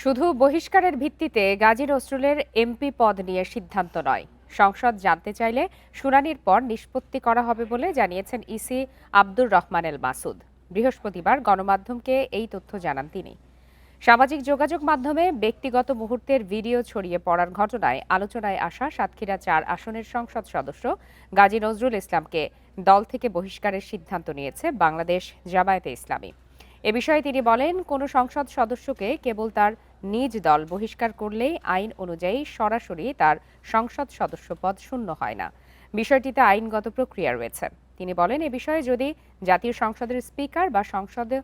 শুধু বহিষ্কারের ভিত্তিতে গাজী নজরুলের এমপি পদ নিয়ে সিদ্ধান্ত নয়, সংসদ জানতে চাইলে শুনানির পর নিষ্পত্তি করা হবে বলে জানিয়েছেন ইসি আব্দুর রহমান এল মাসুদ। বৃহস্পতিবার গণমাধ্যমকে এই তথ্য জানান তিনি। সামাজিক যোগাযোগ মাধ্যমে ব্যক্তিগত মুহূর্তের ভিডিও ছড়িয়ে পড়ার ঘটনায় আলোচনায় আসা সাতক্ষীরা ৪ আসনের সংসদ সদস্য গাজী নজরুল ইসলামকে দল থেকে বহিষ্কারের সিদ্ধান্ত নিয়েছে বাংলাদেশ জামায়াতে ইসলামী। এ বিষয়ে তিনি বলেন, কোনো সংসদ সদস্যকে কেবল তার নিজ দল বহিষ্কার করলেই আইন অনুযায়ী সরাসরি তার সংসদ সদস্য পদ শূন্য হয় না। বিষয়টিতে আইনগত প্রক্রিয়া রয়েছে। তিনি বলেন, এ বিষয়ে যদি জাতীয় সংসদের স্পিকার বা সংসদে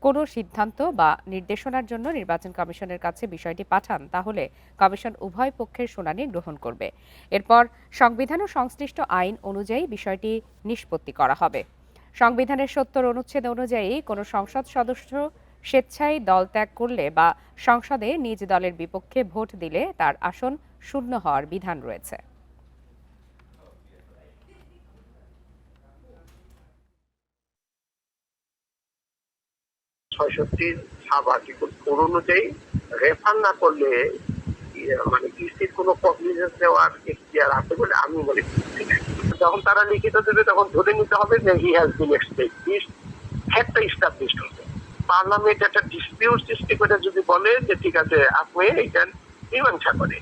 কোনো সিদ্ধান্ত বা নির্দেশনার জন্য নির্বাচন কমিশনের কাছে বিষয়টি পাঠান, তাহলে কমিশন উভয় পক্ষের শুনানি গ্রহণ করবে। এরপর সংবিধান ও সংশ্লিষ্ট আইন অনুযায়ী বিষয়টি নিষ্পত্তি করা হবে। সংবিধানের ৭০ অনুচ্ছেদ অনুযায়ী কোনো সংসদ সদস্য স্বেচ্ছায় দল ত্যাগ করলে বা সংসদে নিজ দলের বিপক্ষে ভোট দিলে তার আসন শূন্য হওয়ার বিধান রয়েছে। অনুযায়ী রেফার না করলে মানে ইসির কোনো কগনিজেন্স দেওয়ার এখতিয়ার আছে বলে আমি মনে করছি না। যখন তারা লিখিত দেবে তখন ধরে নিতে হবে যে হি হ্যাজ বিন এস্টাবলিশড, একটা এস্টাবলিশড হবে। পার্লামেন্ট একটা ডিসপিউট সৃষ্টি করে যদি বলে যে ঠিক আছে আপনি এইটা মীমাংসা করে,